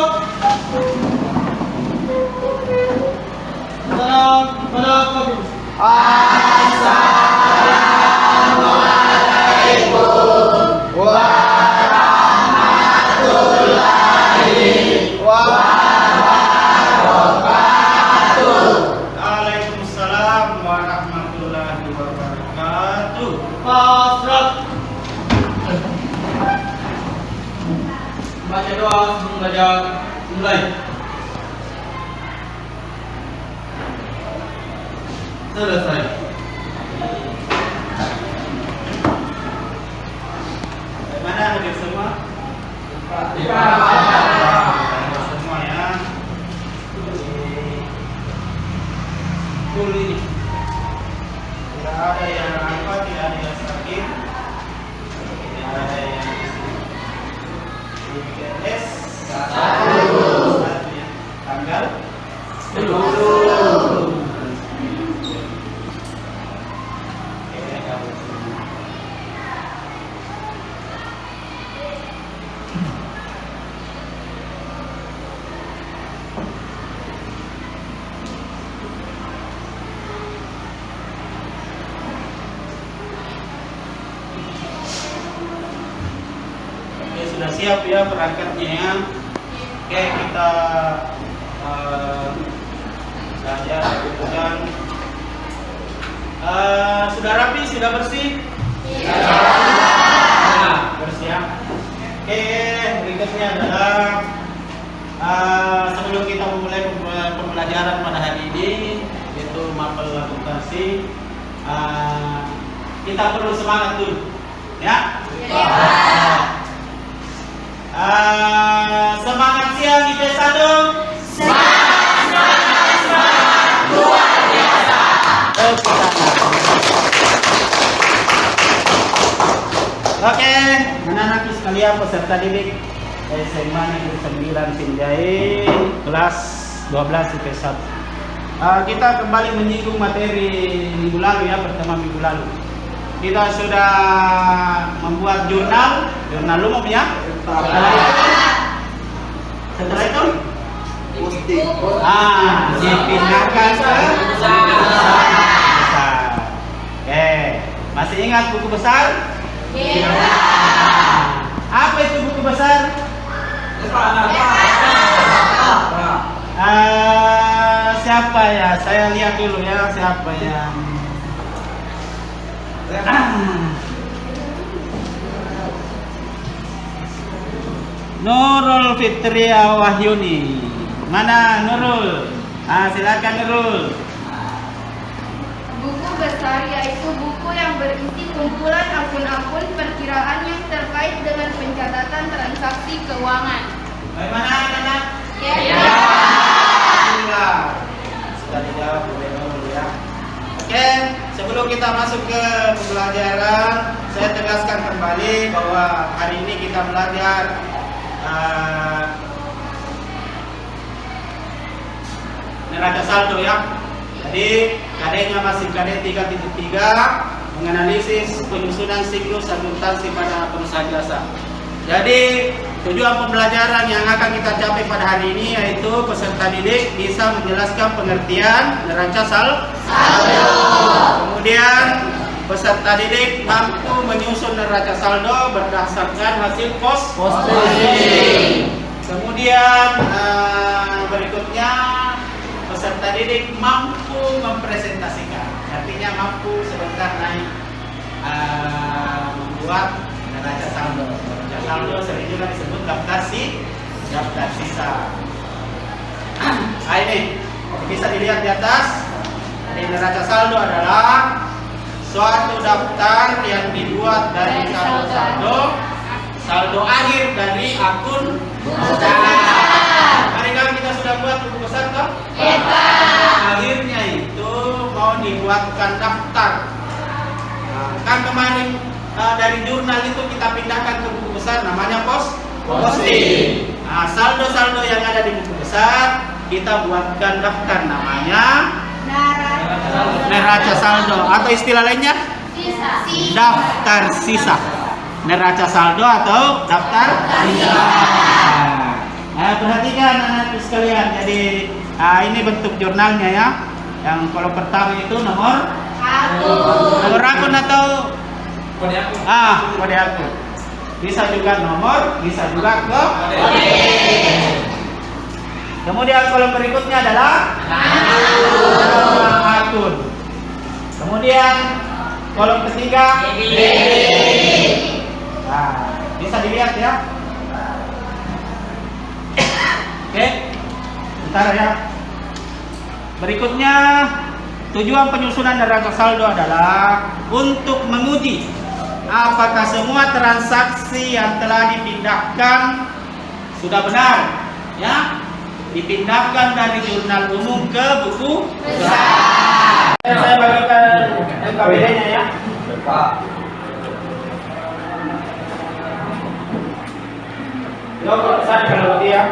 Assalamualaikum warahmatullahi wabarakatuh. Waalaikumsalam warahmatullahi wabarakatuh. Pasrah. Baca doa sebelum belajar mulai. Selesai. Bagaimana hadir semua? Ya. Hadir semua ya. Full ini. Tidak ada yang apa, tidak ada yang sakit, tidak ada yang IPS satu ya. Tanggal 10. Sudah siap ya perangkatnya ya. Oke, kita belajar kemudian sudah rapi, sudah bersih? Nah, bersih ya. Oke, berikutnya adalah sebelum kita memulai pembelajaran pada hari ini, yaitu mapel akuntansi, kita perlu semangat dulu ya. Semangat siang di desa dong. Semangat luar biasa. Oke, anak-anakku sekalian peserta didik SMA Negeri 9 Sinjai kelas 12 IPS 1. Kita kembali menyinggung materi minggu lalu ya, pertama minggu lalu. Kita sudah membuat jurnal umum ya. Setelah itu dipindahkan ke buku besar. Oke, masih ingat buku besar? Iya. Apa itu buku besar? Siapa ya? Saya lihat dulu ya, siapa yang Nurul Fitria Wahyuni. Mana Nurul? Silakan Nurul. Buku besar yaitu buku yang berisi kumpulan akun-akun perkiraan yang terkait dengan pencatatan transaksi keuangan. Bagaimana anak-anak? Ya. Sudah dijawab oleh Nurul ya. Oke, sebelum kita masuk ke pembelajaran, saya tegaskan kembali bahwa hari ini kita belajar neraca saldo ya. Jadi KD-nya masih KD 3.3 menganalisis penyusunan siklus akuntansi pada perusahaan jasa. Jadi tujuan pembelajaran yang akan kita capai pada hari ini yaitu peserta didik bisa menjelaskan pengertian neraca saldo. Kemudian peserta didik mampu menyusun neraca saldo berdasarkan hasil posting. Kemudian berikutnya peserta didik mampu mempresentasikan, artinya mampu sebentar naik membuat neraca saldo. Neraca saldo sering juga disebut daftar sisa. Nah ini bisa dilihat di atas. Jadi neraca saldo adalah suatu daftar yang dibuat dari saldo akhir dari akun besar. Hari kan kita sudah buat buku besar toh? Akhirnya itu mau dibuatkan daftar. Kan kemarin dari jurnal itu kita pindahkan ke buku besar, namanya posting. Nah, saldo-saldo yang ada di buku besar kita buatkan daftar, namanya neraca saldo, atau istilah lainnya daftar sisa. Neraca saldo atau daftar sisa. Perhatikan anak-anak sekalian. Jadi ini bentuk jurnalnya ya. Yang kolom pertama itu nomor akun atau Kode aku. kode akun. Bisa juga nomor, bisa juga kode. Kemudian kolom berikutnya adalah nama akun. Kemudian kolom ketiga bisa dilihat ya. Oke, bentar ya. Berikutnya, tujuan penyusunan neraca saldo adalah untuk menguji apakah semua transaksi yang telah dipindahkan sudah benar, ya, dipindahkan dari jurnal umum ke buku besar. Saya bagikan NKBD-nya ya. Pak. Yo, besar kalau dia.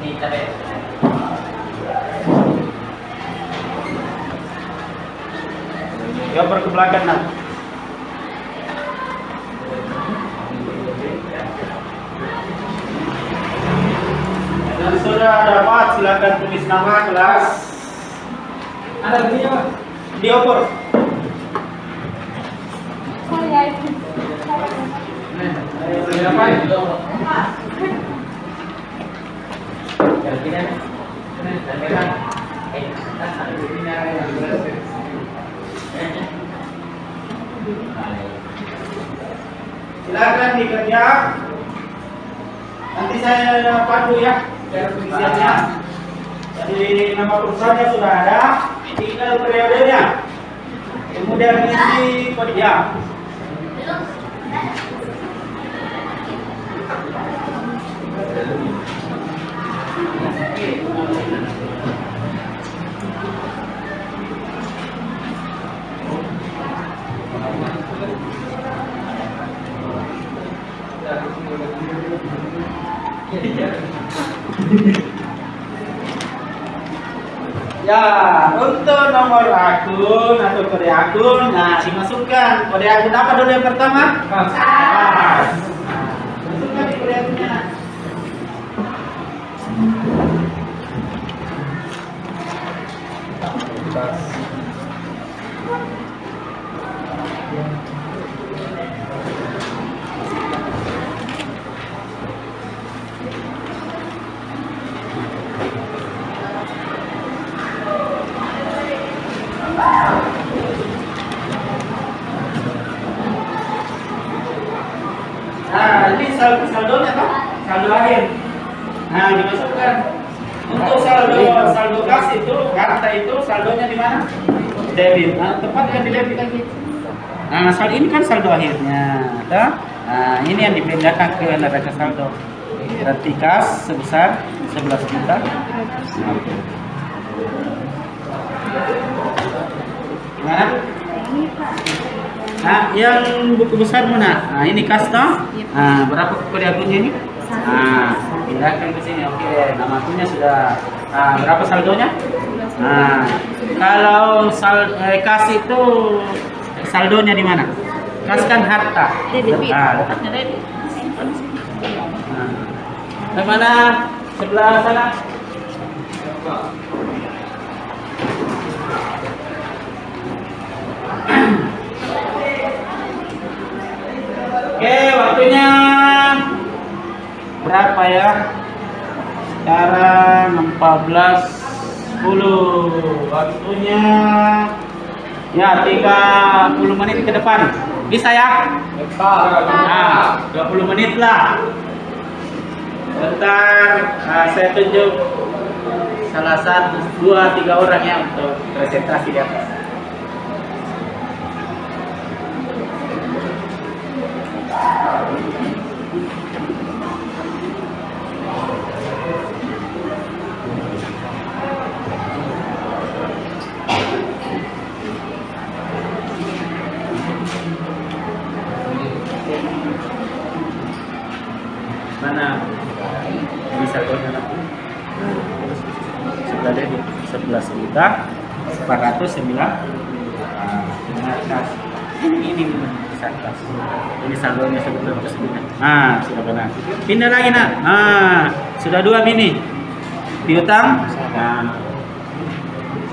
Ini tadi. Ya berkebelakan nah. Dan sudah dapat silakan tulis nama kelas. Ada video. Di opor. Silakan dikerja. Nanti saya pandu ya cara pengisiannya. Jadi nama perusahaannya sudah ada, tinggal periodenya. Kemudian isi kode ya. Ya, untuk nomor akun atau kode akun, nah dimasukkan kode akun apa dulu yang pertama? Pas. Masukkan di kode akunnya. Nah, ini saldonya Pak, saldo akhir. Nah, dimasukkan. Untuk saldo kas itu, karta itu saldonya di mana? Debit. Nah, tempatkan di debit. Nah, saldo ini kan saldo akhirnya, toh? Nah, ini yang dipindahkan ke neraca saldo. Berarti kas sebesar 11 juta. Gimana? Nah, yang buku besar mana? Nah, ini kas toh? Nah, berapa kode akunnya ini? Nah, pindahkan ke sini. Oke, nama akunnya sudah. Nah, berapa saldonya? Nah, kalau kas itu saldonya di mana? Kas kan harta. Nah, letaknya debit. Nah, mana? Sebelah sana. Oke, waktunya berapa ya? Sekarang 14.10. Waktunya ya 30 menit ke depan. Bisa ya? Nah, 20 menit lah. Bentar, saya tunjuk salah satu, 2, 3 orang ya untuk presentasi di atas. Mana ini saldonya nanti? Sudah ada di 11 juta 409. Nah, Ini besar kas. Ini saldonya sebetulnya. Ah, sudah benar. Pindah lagi nak. Ah, sudah 2 mini. Piutang. Dan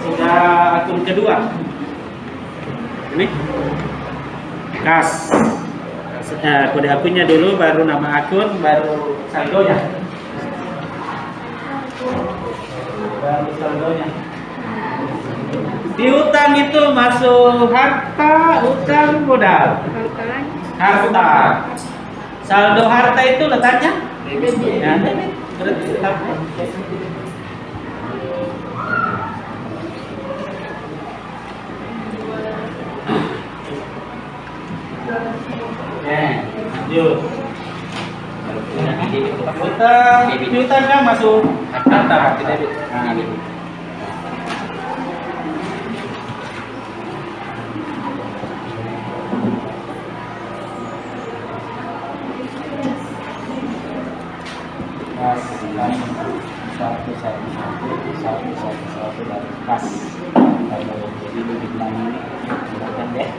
sudah akun kedua. Ini kas. Kode akunnya dulu, baru nama akun, baru saldonya. Baru saldonya. Piutang itu masuk harta, utang, modal. Harta. Saldo harta itu letaknya? Ya, debit. Berarti tetap. Lanjut. Utang kan masuk harta, debit. Nah, debit. Satu dari kas. Kalau jadi di belakang ini silakan deh.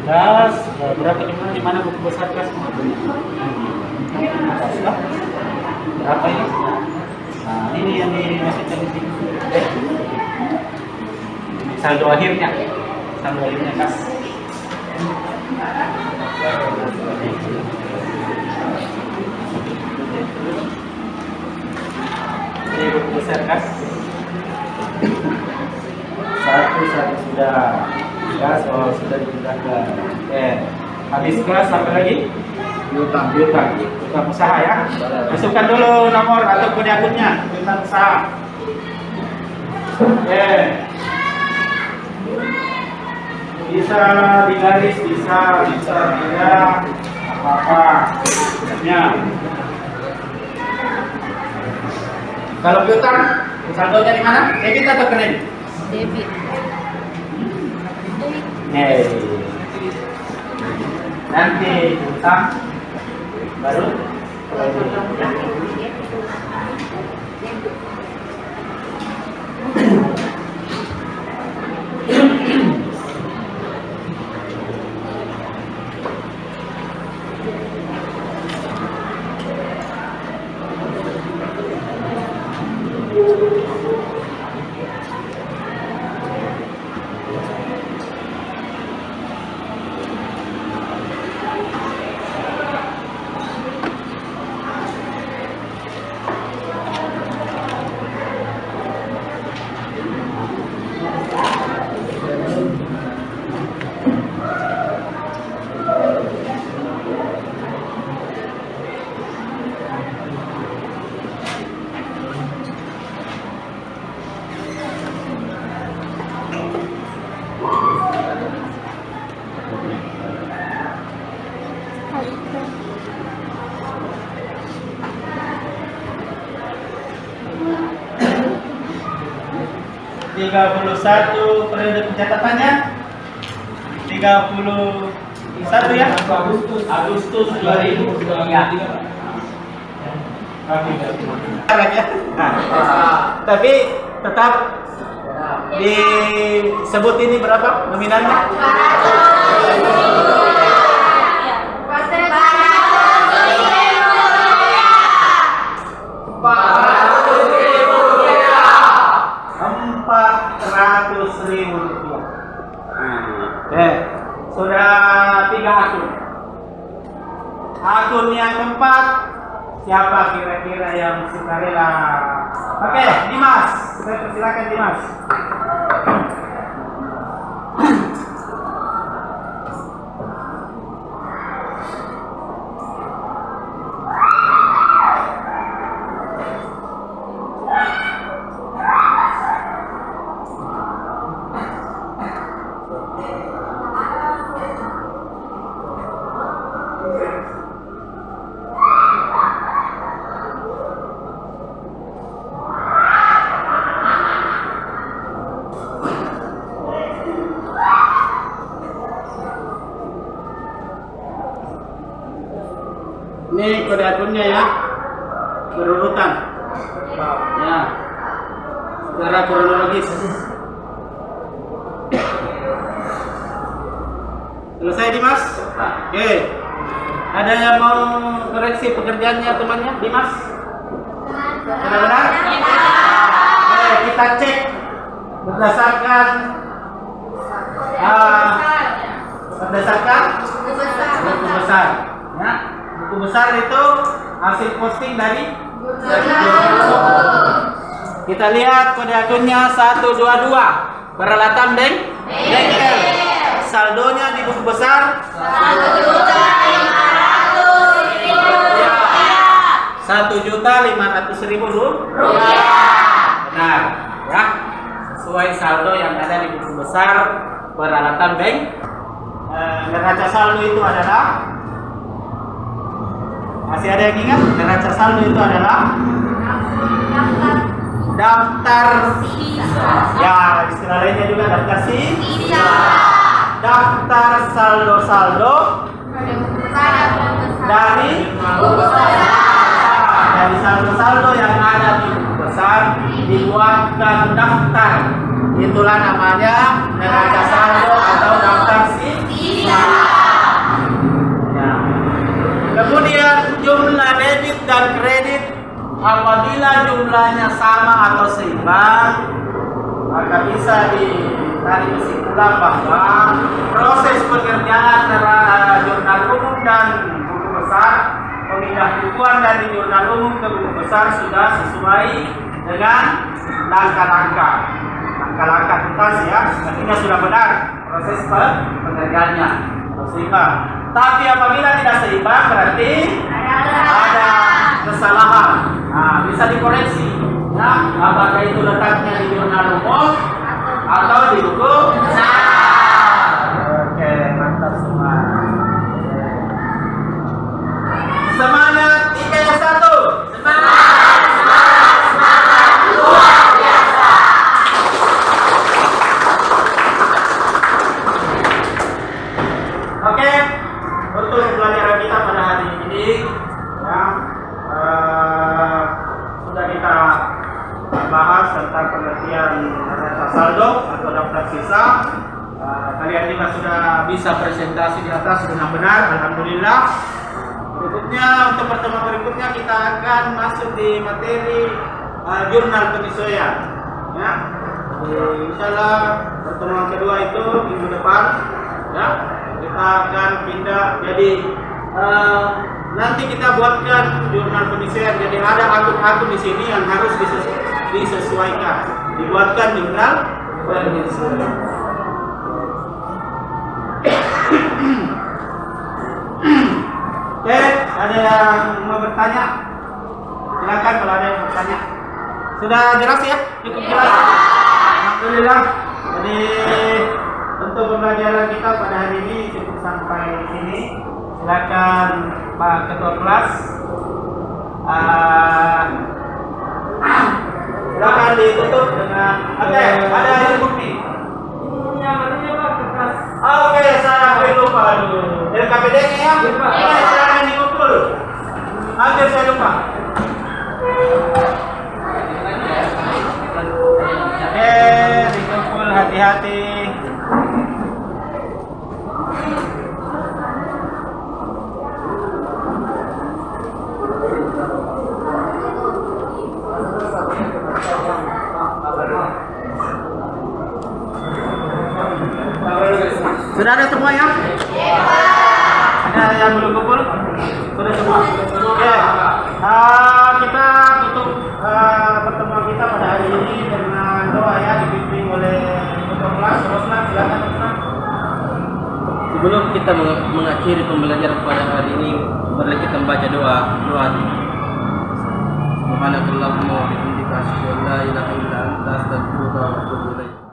Kas berapa di mana buku besar kas? Berapa ini? Nah, ini yang dimasukkan di sini. Saldo akhirnya kas. Ini buku besar kas. Satu sudah. Kas sudah dipindahkan. Habis kelas apa lagi? Piutang usaha ya. Masukkan dulu nomor atau kode akunnya. Piutang usaha. Bisa digaris, bisa tidak apa-apa. Ya. Kalau piutang, saldonya di mana? Debit atau kredit? Debit. Nanti utang baru satu periode pencatatannya 31 ya Agustus 2023. Tapi tetap disebut ini berapa nominalnya? Rp400.000. Sudah 3 akun. Akun yang keempat, siapa kira-kira yang sukarela? Oke, Dimas. Saya persilakan Dimas. Ini kode akunnya ya. berurutan. Ya. Secara kronologis. Selesai Dimas? Oke. Ada yang mau koreksi pekerjaannya temannya Dimas? Benar-benar? Oke, kita cek berdasarkan buku besar. Ya, buku besar itu hasil posting dari kita lihat kode akunnya 122 peralatan bengkel. Saldonya di buku besar 1.500.000 rupiah. Benar, ya. Sesuai saldo yang ada di buku besar peralatan neraca saldo itu adalah, masih ada yang ingat? Neraca saldo itu adalah daftar ya, istilah lainnya juga daftar sisa. Daftar saldo-saldo dari saldo-saldo yang ada di buku besar dibuatkan daftar. Itulah namanya neraca saldo atau daftar sisa. Ya. Kemudian jumlah debit dan kredit apabila jumlahnya sama atau seimbang, maka bisa ditarik kesimpulan bahwa proses pengerjaan jurnal umum dan buku besar, pemindah bukuan dari jurnal umum ke buku besar sudah sesuai dengan langkah-langkah tuntas ya, artinya sudah benar proses pengerjaannya seimbang. Tapi apabila tidak seimbang berarti ada kesalahan. Nah, bisa dikoreksi ya, apakah itu letaknya di jurnal umum atau di buku besar. Oke, mantap semua. Semangat IPS 1. Semangat luar biasa. Oke, untuk pelajaran kita pada hari ini ya, sudah kita bahas tentang pengertian neraca saldo atau daftar sisa. Kalian juga sudah bisa presentasi di atas dengan benar, alhamdulillah. Berikutnya, untuk pertemuan berikutnya kita akan masuk di materi jurnal penyesuaian. Ya, insyaallah pertemuan kedua itu minggu depan. Ya, kita akan pindah jadi nanti kita buatkan jurnal penyesuaian. Jadi ada akun-akun di sini yang harus disesuaikan. Dibuatkan jurnal penyesuaian. Oke, ada yang mau bertanya? Silakan kalau ada yang bertanya. Sudah jelas ya? Cukup jelas. Alhamdulillah. Jadi untuk pembelajaran kita pada hari ini cukup sampai sini. Silakan Pak Ketua Kelas. Silakan ditutup dengan ada yang bukti. Oke, saya lupa dulu. LKPD-nya ya? Iya, silakan dikumpul. Oke, saya lupa. Oke, dikumpul, hati-hati. Sudah ada semua ya? Ada yang belum kumpul? Sudah semua? Oke. Kita tutup pertemuan kita pada hari ini dengan doa ya, dipimpin oleh Ketua Kelas. Silakan Roslan. Sebelum kita mengakhiri pembelajaran pada hari ini, mari kita membaca doa. Subhanakallahumma wa bihamdika